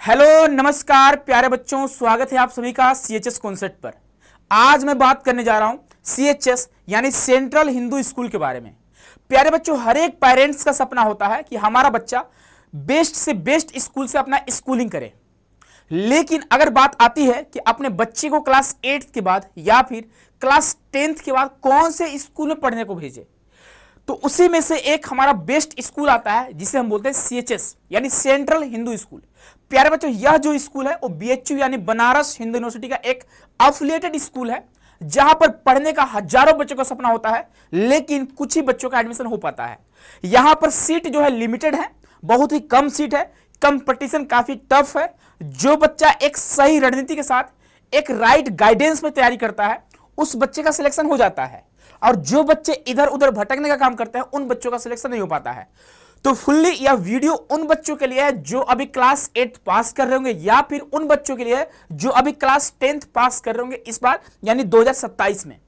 Hello नमस्कार प्यारे बच्चों, स्वागत है आप सभी का सीएचएस कॉन्सेप्ट पर। आज मैं बात करने जा रहा हूं सीएचएस यानी सेंट्रल हिंदू स्कूल के बारे में। प्यारे बच्चों, हर एक पेरेंट्स का सपना होता है कि हमारा बच्चा बेस्ट से बेस्ट स्कूल से अपना स्कूलिंग करे। लेकिन अगर बात आती है कि अपने बच्चे को क्लास 8 के बाद या फिर क्लास 10th के बाद कौन से स्कूल में पढ़ने को भेजे, तो उसी में से एक हमारा बेस्ट स्कूल आता है जिसे हम बोलते हैं सीएचएस यानी सेंट्रल हिंदू स्कूल। प्यारे बच्चों, यह जो स्कूल है वो बीएचयू यानी बनारस हिंदू यूनिवर्सिटी का एक अफिलिएटेड स्कूल है, जहां पर पढ़ने का हजारों बच्चों का सपना होता है, लेकिन कुछ ही बच्चों का एडमिशन हो पाता है। यहां पर सीट जो है लिमिटेड है, बहुत ही कम सीट है, कंपटीशन काफी टफ है। जो बच्चा एक सही रणनीति के साथ एक राइट गाइडेंस में तैयारी करता है, उस बच्चे का सिलेक्शन हो जाता है, और जो बच्चे इधर उधर भटकने का काम करते हैं उन बच्चों का सिलेक्शन नहीं हो पाता है। तो फुल्ली यह वीडियो उन बच्चों के लिए है जो अभी क्लास 8 पास कर रहे होंगे, या फिर उन बच्चों के लिए है जो अभी क्लास 10th पास कर रहे होंगे इस बार यानी 2027 में।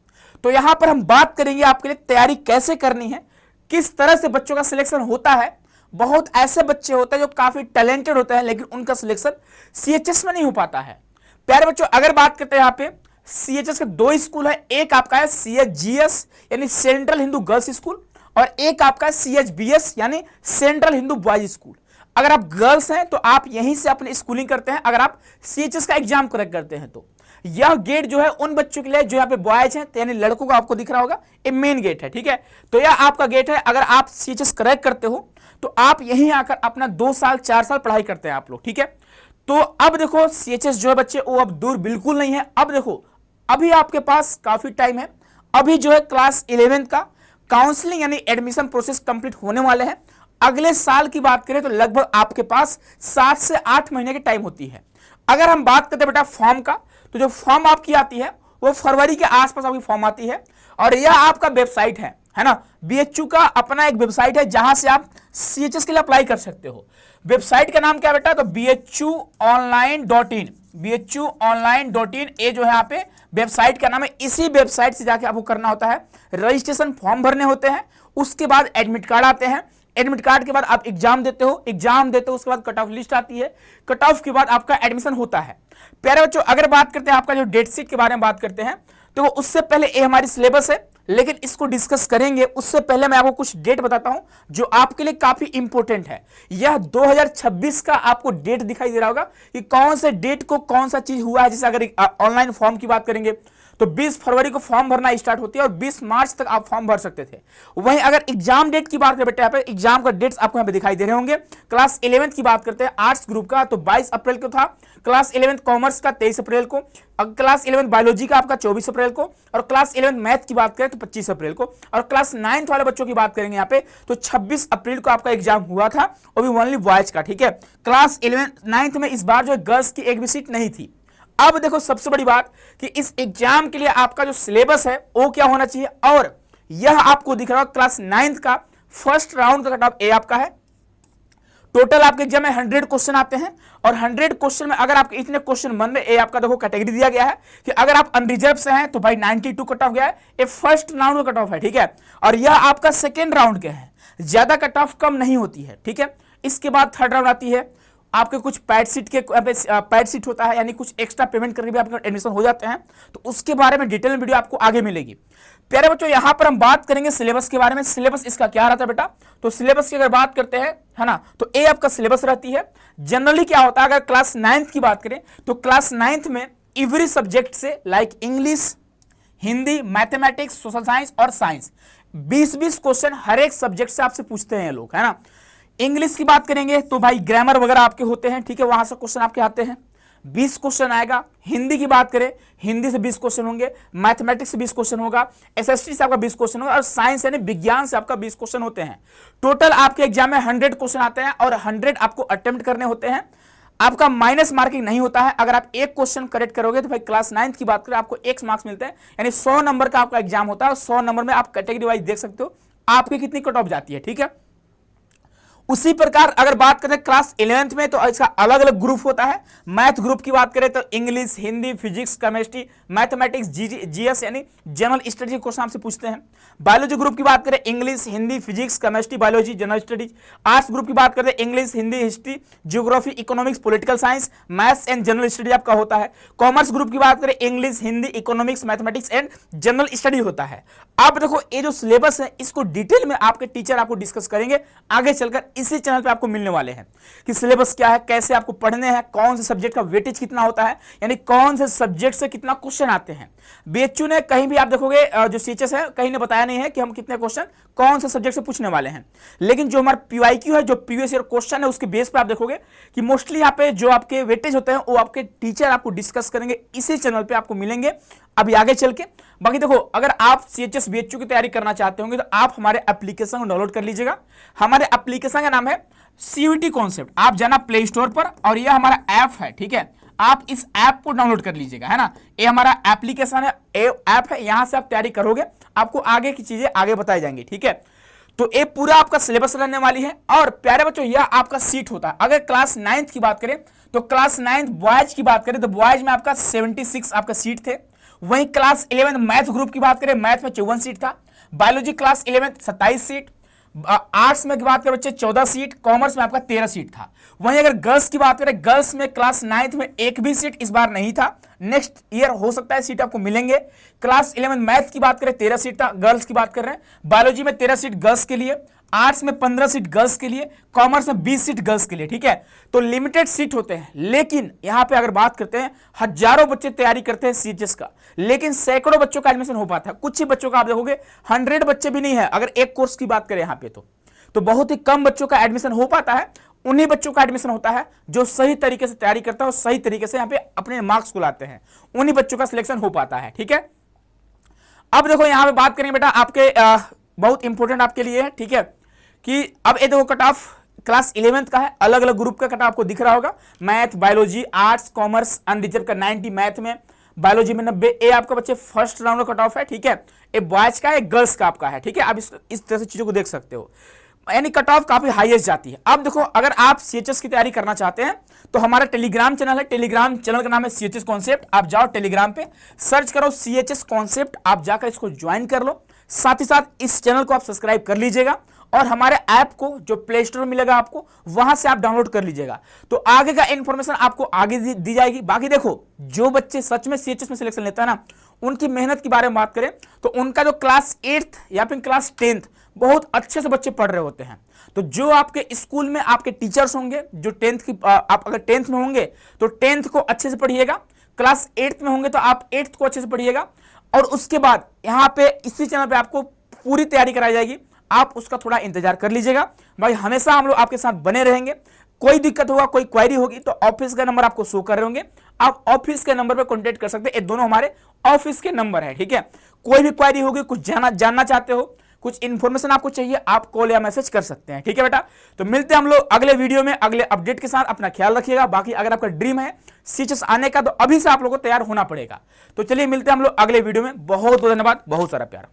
तो यहां पर हम बात करेंगे आपके लिए तैयारी कैसे करनी है, किस तरह से बच्चों का सिलेक्शन होता है। बहुत ऐसे बच्चे होते हैं जो काफी टैलेंटेड होते हैं, लेकिन उनका सिलेक्शन सीएचएस में नहीं हो पाता है। प्यारे बच्चों, अगर बात करते हैं यहाँ पे सीएचएस के दो स्कूल है, एक आपका है सीएचजीएस यानी सेंट्रल हिंदू गर्ल्स स्कूल, और एक आपका सीएचबीएस यानी सेंट्रल हिंदू बॉयज स्कूल। अगर आप गर्ल्स हैं तो आप यहीं से अपनी स्कूलिंग करते हैं, अगर आप सीएचएस का एग्जाम क्रैक करते हैं तो। यह गेट जो है उन बच्चों के लिए जो यहाँ पे बॉयज हैं यानी लड़कों का, आपको दिख रहा होगा ये मेन गेट है, ठीक है। तो यह आपका गेट है। अगर आप सीएचएस क्रैक करते हो तो आप यहीं आकर अपना 2 साल 4 साल पढ़ाई करते हैं आप लोग, ठीक है। तो अब देखो सीएचएस जो है बच्चे वो अब दूर बिल्कुल नहीं है। अब देखो अभी आपके पास काफी टाइम है। अभी जो है क्लास 11 का काउंसलिंग यानी एडमिशन प्रोसेस कंप्लीट होने वाले हैं। अगले साल की बात करें तो लगभग आपके पास 7 से 8 महीने की टाइम होती है। अगर हम बात करते हैं बेटा फॉर्म का, तो जो फॉर्म आपकी आती है वो फरवरी के आसपास आपकी फॉर्म आती है, और यह आपका वेबसाइट है ना। बीएचयू का अपना एक वेबसाइट है जहां से आप सीएचएस के लिए अप्लाई कर सकते हो। वेबसाइट का नाम क्या बेटा, तो bhuonline.in, bhuonline.in ये जो है यहाँ पे वेबसाइट का नाम है। इसी वेबसाइट से जाके आपको करना होता है, रजिस्ट्रेशन फॉर्म भरने होते हैं, उसके बाद एडमिट कार्ड आते हैं, एडमिट कार्ड के बाद आप एग्जाम देते हो, उसके बाद कट ऑफ लिस्ट आती है, कट ऑफ के बाद आपका एडमिशन होता है। प्यारे बच्चों, अगर बात करते हैं आपका जो डेट शीट के बारे में बात करते हैं, तो उससे पहले ये हमारी सिलेबस है, लेकिन इसको डिस्कस करेंगे उससे पहले मैं आपको कुछ डेट बताता हूं जो आपके लिए काफी इंपॉर्टेंट है। यह 2026 का आपको डेट दिखाई दे रहा होगा कि कौन से डेट को कौन सा चीज हुआ है। जैसे अगर ऑनलाइन फॉर्म की बात करेंगे तो 20 फरवरी को फॉर्म भरना स्टार्ट होती है और 20 मार्च तक आप फॉर्म भर सकते थे। वहीं अगर एग्जाम डेट की बात करें बेटा, यहाँ पे एग्जाम का डेट्स आपको यहाँ पे दिखाई दे रहे होंगे। क्लास 11th की बात करते हैं आर्ट्स ग्रुप का, तो 22 अप्रैल को था। क्लास 11th कॉमर्स का 23 अप्रैल को, क्लास 11th बायोलॉजी का आपका 24 अप्रैल को, और क्लास 11th मैथ की बात करें तो 25 अप्रैल को, और क्लास 9th वाले बच्चों की बात करेंगे यहाँ पे तो 26 अप्रैल को आपका एग्जाम हुआ था, वो भी ओनली बॉयज का, ठीक है। क्लास 11th 9th में इस बार जो गर्ल्स की एक भी सीट नहीं थी। अब देखो सबसे बड़ी बात कि इस एग्जाम के लिए आपका जो सिलेबस है वो क्या होना चाहिए, और यह आपको दिख रहा है क्लास 9th का फर्स्ट राउंड का कट ऑफ ए आपका है। टोटल आपके एग्जाम में 100 क्वेश्चन आते हैं, और 100 क्वेश्चन में अगर आपके इतने क्वेश्चन बन रहे, आपका देखो कैटेगरी दिया गया है कि अगर आप अनरिजर्व से हैं तो भाई 92 कट ऑफ गया है, ये फर्स्ट राउंड का कट ऑफ है, ठीक है। और यह आपका सेकेंड राउंड के है, ज्यादा कट ऑफ कम नहीं होती है, ठीक है। इसके बाद थर्ड राउंड आती है, आपके कुछ पैड सीट होता है, यानी कुछ एक्स्ट्रा पेमेंट करके भी आपका एडमिशन हो जाते हैं, तो उसके बारे में डिटेल वीडियो आपको आगे मिलेगी। प्यारे बच्चों, यहां पर हम बात करेंगे सिलेबस के बारे में। सिलेबस इसका क्या रहता है बेटा, तो सिलेबस की अगर बात करते हैं है ना, तो ए आपका सिलेबस रहती है। जनरली क्या होता है, अगर क्लास 9th की बात करें तो क्लास 9th में एवरी सब्जेक्ट से like English, Hindi, mathematics, social science और साइंस 20-20 क्वेश्चन हर एक सब्जेक्ट से आपसे पूछते हैं लोग, है ना। इंग्लिश की बात करेंगे तो भाई ग्रामर वगैरह आपके होते हैं, ठीक है, वहां से क्वेश्चन आपके आते हैं, 20 क्वेश्चन आएगा। हिंदी की बात करें, हिंदी से 20 क्वेश्चन होंगे, मैथमेटिक्स से 20 क्वेश्चन होगा, एसएसटी से आपका 20 क्वेश्चन होगा, और साइंस यानी विज्ञान से आपका 20 क्वेश्चन होते हैं। टोटल आपके एग्जाम में 100 क्वेश्चन आते हैं, और 100 आपको अटेम्प्ट करने होते हैं। आपका माइनस मार्किंग नहीं होता है। अगर आप एक क्वेश्चन करेक्ट करोगे तो भाई क्लास 9th की बात करें आपको 1 मार्क्स मिलते हैं, यानी 100 नंबर का आपका एग्जाम होता है, और 100 नंबर में आप कैटेगरी वाइज देख सकते हो आपकी कितनी कट ऑफ जाती है, ठीक है। उसी प्रकार अगर बात करें क्लास 11th में तो इसका अलग अलग ग्रुप होता है। मैथ ग्रुप की बात करें तो English, Hindi, physics, chemistry, mathematics, GS यानी जनरल स्टडी क्वेश्चन आपसे पूछते हैं। बायोलॉजी ग्रुप की बात करें English, Hindi, physics, chemistry, biology, general studies. Arts group की बात करें English, Hindi, history, geography, economics, political science, maths and general study आपका होता है। कॉमर्स ग्रुप की बात करें English, Hindi, economics, mathematics and general study होता है। अब देखो ये जो सिलेबस है इसको डिटेल में आपके टीचर आपको डिस्कस करेंगे आगे चलकर, इसी चैनल पे आपको मिलने वाले हैं कि सिलेबस क्या है, कैसे आपको पढ़ने हैं, कौन से सब्जेक्ट का वेटेज कितना होता है, यानी कौन से सब्जेक्ट से कितना क्वेश्चन आते हैं। बीएचयू ने कहीं भी आप देखोगे जो सीएचएस है कहीं ने बताया नहीं है कि हम कितने क्वेश्चन कौन से सब्जेक्ट से पूछने वाले हैं, लेकिन जो हमारा पीवाईक्यू है, जो प्रीवियस ईयर क्वेश्चन है, उसके बेस पे आप देखोगे कि मोस्टली यहाँ पे जो आपके वेटेज होते हैं वो आपके टीचर आपको डिस्कस करेंगे, इसी चैनल पे आपको मिलेंगे अभी आगे चल के। बाकी देखो अगर आप सीएचएस बीएचयू की तैयारी करना चाहते होंगे तो आप हमारे एप्लीकेशन को डाउनलोड कर लीजिएगा। हमारे एप्लीकेशन का नाम है सीयूटी कॉन्सेप्ट। आप जाना प्ले स्टोर पर और यह हमारा ऐप है, ठीक है, आप इस ऐप को डाउनलोड कर लीजिएगा, है ना। ये हमारा एप्लीकेशन है, ऐप है, यहां से आप तैयारी करोगे आपको आगे की चीजें आगे बताई जाएंगी, ठीक है। तो ये पूरा आपका सिलेबस रहने वाली है। और प्यारे बच्चों यह आपका सीट होता है। अगर क्लास 9th की बात करें तो क्लास 9th बॉयज की बात करें तो बॉयज में आपका 76 आपका सीट थे। वहीं क्लास 11 मैथ ग्रुप की बात करें, मैथ में 54 सीट था। Biology class 11 27 seat. आर्ट्स में की बात करें बच्चे 14 सीट। कॉमर्स में आपका 13 सीट था। वहीं अगर गर्ल्स की बात करें, गर्ल्स में क्लास 9th में एक भी सीट इस बार नहीं था। नेक्स्ट ईयर हो सकता है सीट आपको मिलेंगे। क्लास 11 मैथ की बात करें 13 सीट था, गर्ल्स की बात कर रहे हैं। बायोलॉजी में 13 सीट गर्ल्स के लिए, आर्ट्स में 15 सीट गर्ल्स के लिए, कॉमर्स में 20 सीट गर्ल्स के लिए, ठीक है। तो लिमिटेड सीट होते हैं, लेकिन यहां पे अगर बात करते हैं हजारों बच्चे तैयारी करते हैं सीएचएस का, लेकिन सैकड़ों बच्चों का एडमिशन हो पाता है। कुछ ही बच्चों का आप देखोगे 100 बच्चे भी नहीं है अगर एक कोर्स की बात करें यहां पे, तो बहुत ही कम बच्चों का एडमिशन हो पाता है। उन्हीं बच्चों का एडमिशन होता है जो सही तरीके से तैयारी करता है और सही तरीके से यहां पे अपने मार्क्स को लाते हैं, उन्हीं बच्चों का सिलेक्शन हो पाता है, ठीक है। अब देखो यहां पे बात करेंगे बेटा आपके बहुत इंपॉर्टेंट आपके लिए है, ठीक है, कि अब ये देखो कट ऑफ क्लास 11th का है, अलग अलग ग्रुप का कट ऑफ आपको दिख रहा होगा। Math, biology, arts, commerce, unreserved का 90, मैथ में, बायोलॉजी में 90। ये आपका बच्चे फर्स्ट राउंड का कट ऑफ है, ठीक है। ये बॉयज का है, गर्ल्स का आपका है, ठीक है। आप इस तरह से चीजों को देख सकते हो, यानी कट ऑफ काफी हाईएस्ट जाती है। अब देखो अगर आप सीएचएस की तैयारी करना चाहते हैं तो हमारा टेलीग्राम चैनल है, टेलीग्राम चैनल का नाम है सीएचएस कॉन्सेप्ट। आप जाओ टेलीग्राम पे सर्च करो सीएचएस कॉन्सेप्ट, आप जाकर इसको ज्वाइन कर लो। साथ ही साथ इस चैनल को आप सब्सक्राइब कर लीजिएगा और हमारे ऐप को जो प्ले स्टोर में मिलेगा आपको वहां से आप डाउनलोड कर लीजिएगा, तो आगे का इंफॉर्मेशन आपको आगे दी जाएगी। बाकी देखो जो बच्चे सच में सीएचएस में सिलेक्शन लेता है ना, उनकी मेहनत के बारे में बात करें तो उनका जो क्लास 8th या फिर क्लास 10th बहुत अच्छे से बच्चे पढ़ रहे होते हैं। तो जो आपके स्कूल में आपके टीचर्स होंगे जो 10th की आप अगर 10th में होंगे तो 10th को अच्छे से पढ़िएगा, क्लास 8th में होंगे तो आप 8th को अच्छे से पढ़िएगा, और उसके बाद यहाँ पे इसी चैनल पे आपको पूरी तैयारी कराई जाएगी। आप उसका थोड़ा इंतजार कर लीजिएगा भाई, हमेशा हम लोग आपके साथ बने रहेंगे। कोई दिक्कत होगा, कोई क्वेरी होगी तो ऑफिस का नंबर आपको शो कर रहे होंगे, आप ऑफिस के नंबर पे कांटेक्ट कर सकते हैं। ये दोनों हमारे ऑफिस के नंबर है, ठीक है। कोई भी क्वेरी होगी, कुछ जानना चाहते हो, कुछ इंफॉर्मेशन आपको चाहिए, आप कॉल या मैसेज कर सकते हैं, ठीक है बेटा। तो मिलते हैं हम लोग अगले वीडियो में अगले अपडेट के साथ। अपना ख्याल रखिएगा। बाकी अगर आपका ड्रीम है सीएचएस आने का तो अभी से आप लोगों को तैयार होना पड़ेगा। तो चलिए मिलते हैं हम लोग अगले वीडियो में। बहुत बहुत धन्यवाद, बहुत सारा प्यार।